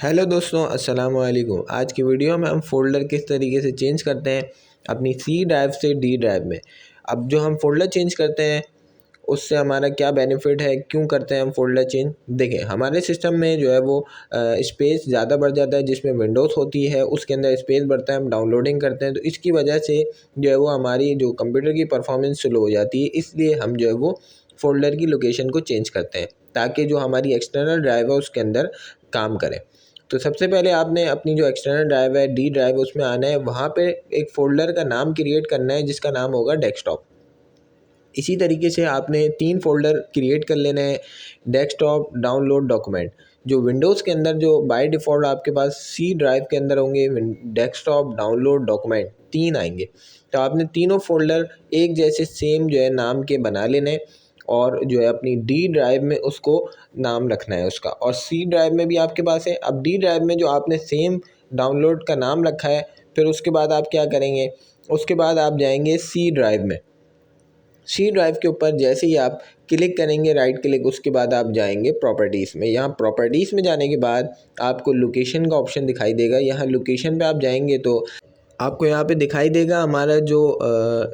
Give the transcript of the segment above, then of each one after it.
Hello दोस्तों, अस्सलाम वालेकुम। आज की वीडियो में हम फ़ोल्डर किस तरीके से चेंज करते हैं अपनी सी ड्राइव से डी ड्राइव में। अब जो हम फ़ोल्डर चेंज करते हैं उससे हमारा क्या बेनिफिट है, क्यों करते हैं हम फ़ोल्डर चेंज। देखिए, हमारे सिस्टम में जो है वो स्पेस ज़्यादा बढ़ जाता है। जिसमें विंडोज़ होती है उसके अंदर स्पेस बढ़ता है, हम डाउनलोडिंग करते हैं तो इसकी वजह से जो है वो हमारी जो कंप्यूटर की परफॉर्मेंस स्लो हो जाती है। इसलिए हम जो है वो फ़ोल्डर की लोकेशन को चेंज करते हैं ताकि जो हमारी एक्सटर्नल ड्राइव है उसके अंदर काम करें। तो सबसे पहले आपने अपनी जो एक्सटर्नल ड्राइव है, डी ड्राइव, उसमें आना है। वहाँ पे एक फ़ोल्डर का नाम क्रिएट करना है जिसका नाम होगा डेस्कटॉप। इसी तरीके से आपने 3 फ़ोल्डर क्रिएट कर लेने हैं, डेस्कटॉप, डाउनलोड, डॉक्यूमेंट। जो विंडोज़ के अंदर जो बाय डिफ़ॉल्ट आपके पास सी ड्राइव के अंदर होंगे, डेस्कटॉप, डाउनलोड, डॉक्यूमेंट 3 आएंगे। तो आपने तीनों फ़ोल्डर एक जैसे सेम जो है नाम के बना लेने और जो है अपनी डी ड्राइव में उसको नाम रखना है उसका। और सी ड्राइव में भी आपके पास है। अब डी ड्राइव में जो आपने सेम डाउनलोड का नाम रखा है, फिर उसके बाद आप क्या करेंगे, उसके बाद आप जाएंगे सी ड्राइव में। सी ड्राइव के ऊपर जैसे ही आप क्लिक करेंगे, राइट क्लिक, उसके बाद आप जाएंगे प्रॉपर्टीज़ में। यहाँ प्रॉपर्टीज़ में जाने के बाद आपको लोकेशन का ऑप्शन दिखाई देगा। यहाँ लोकेशन पे आप जाएंगे तो आपको यहाँ पे दिखाई देगा हमारा जो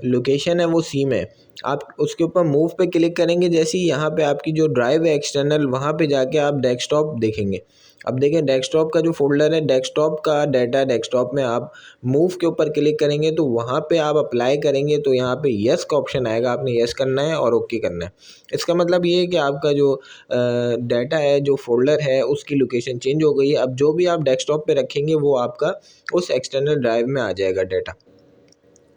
लोकेशन है वो सी में। आप उसके ऊपर मूव पे क्लिक करेंगे। जैसे ही यहाँ पे आपकी जो ड्राइव है एक्सटर्नल, वहाँ पे जाके आप डेस्कटॉप देखेंगे। अब देखें, डेस्कटॉप का जो फोल्डर है, डेस्कटॉप का डाटा डेस्कटॉप में आप मूव के ऊपर क्लिक करेंगे तो वहाँ पे आप अप्लाई करेंगे तो यहाँ पे यस का ऑप्शन आएगा। आपने यस करना है और ओके करना है। इसका मतलब ये है कि आपका जो डाटा है, जो फोल्डर है, उसकी लोकेशन चेंज हो गई है। अब जो भी आप डेस्कटॉप पे रखेंगे वो आपका उस एक्सटर्नल ड्राइव में आ जाएगा डाटा।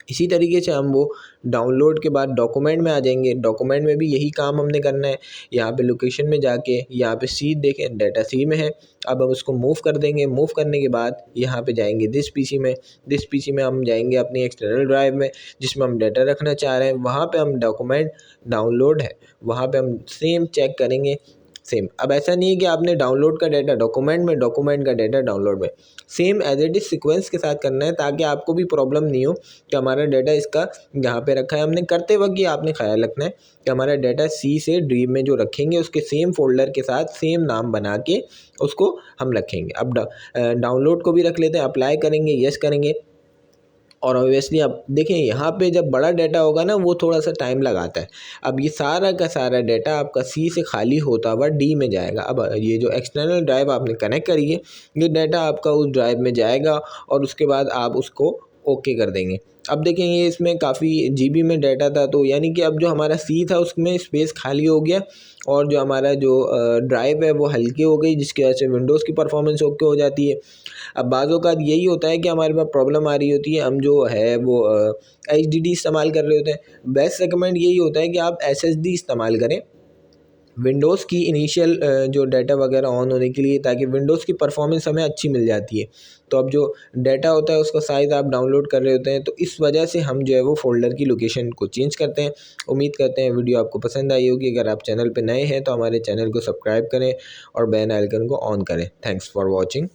इसी तरीके से हम वो डाउनलोड के बाद डॉक्यूमेंट में आ जाएंगे। डॉक्यूमेंट में भी यही काम हमने करना है। यहाँ पे लोकेशन में जाके यहाँ पे सी देखें, डाटा सी में है। अब हम उसको मूव कर देंगे। मूव करने के बाद यहाँ पे जाएंगे दिस पीसी में। दिस पीसी में हम जाएंगे अपनी एक्सटर्नल ड्राइव में जिसमें हम डाटा रखना चाह रहे हैं। वहाँ पे हम डॉक्यूमेंट डाउनलोड है, वहाँ पे हम सेम चेक करेंगे। सेम, अब ऐसा नहीं है कि आपने डाउनलोड का डाटा डॉक्यूमेंट में, डॉक्यूमेंट का डाटा डाउनलोड में। Same as it is sequence के साथ करना है ताकि आपको भी प्रॉब्लम नहीं हो कि हमारा डाटा इसका यहाँ पे रखा है। हमने करते वक्त ये आपने ख्याल रखना है कि हमारा डाटा सी से डी में जो रखेंगे उसके सेम फोल्डर के साथ सेम नाम बना के उसको हम रखेंगे। अब डाउनलोड को भी रख लेते हैं, अप्लाई करेंगे, यस करेंगे। और ऑब्वियसली अब देखें, यहाँ पे जब बड़ा डाटा होगा ना वो थोड़ा सा टाइम लगाता है। अब ये सारा का सारा डाटा आपका सी से खाली होता हुआ डी में जाएगा। अब ये जो एक्सटर्नल ड्राइव आपने कनेक्ट करी है, ये डाटा आपका उस ड्राइव में जाएगा और उसके बाद आप उसको ओके कर देंगे। अब देखेंगे इसमें काफ़ी जीबी में डाटा था, तो यानी कि अब जो हमारा सी था उसमें स्पेस खाली हो गया और जो हमारा जो ड्राइव है वो हल्की हो गई, जिसकी वजह से विंडोज़ की परफॉर्मेंस ओके हो जाती है। अब बाज़ औक़ात यही होता है कि हमारे पास प्रॉब्लम आ रही होती है, हम जो है वो एचडीडी इस्तेमाल कर रहे होते हैं। बेस्ट रिकमेंड यही होता है कि आप एसएसडी इस्तेमाल करें विंडोज़ की इनिशियल जो डाटा वगैरह ऑन होने के लिए, ताकि विंडोज़ की परफॉर्मेंस हमें अच्छी मिल जाती है। तो अब जो डाटा होता है उसका साइज़ आप डाउनलोड कर रहे होते हैं, तो इस वजह से हम जो है वो फ़ोल्डर की लोकेशन को चेंज करते हैं। उम्मीद करते हैं वीडियो आपको पसंद आई होगी। अगर आप चैनल पे नए हैं तो हमारे चैनल को सब्सक्राइब करें और बेल आइकन को ऑन करें। Thanks for watching.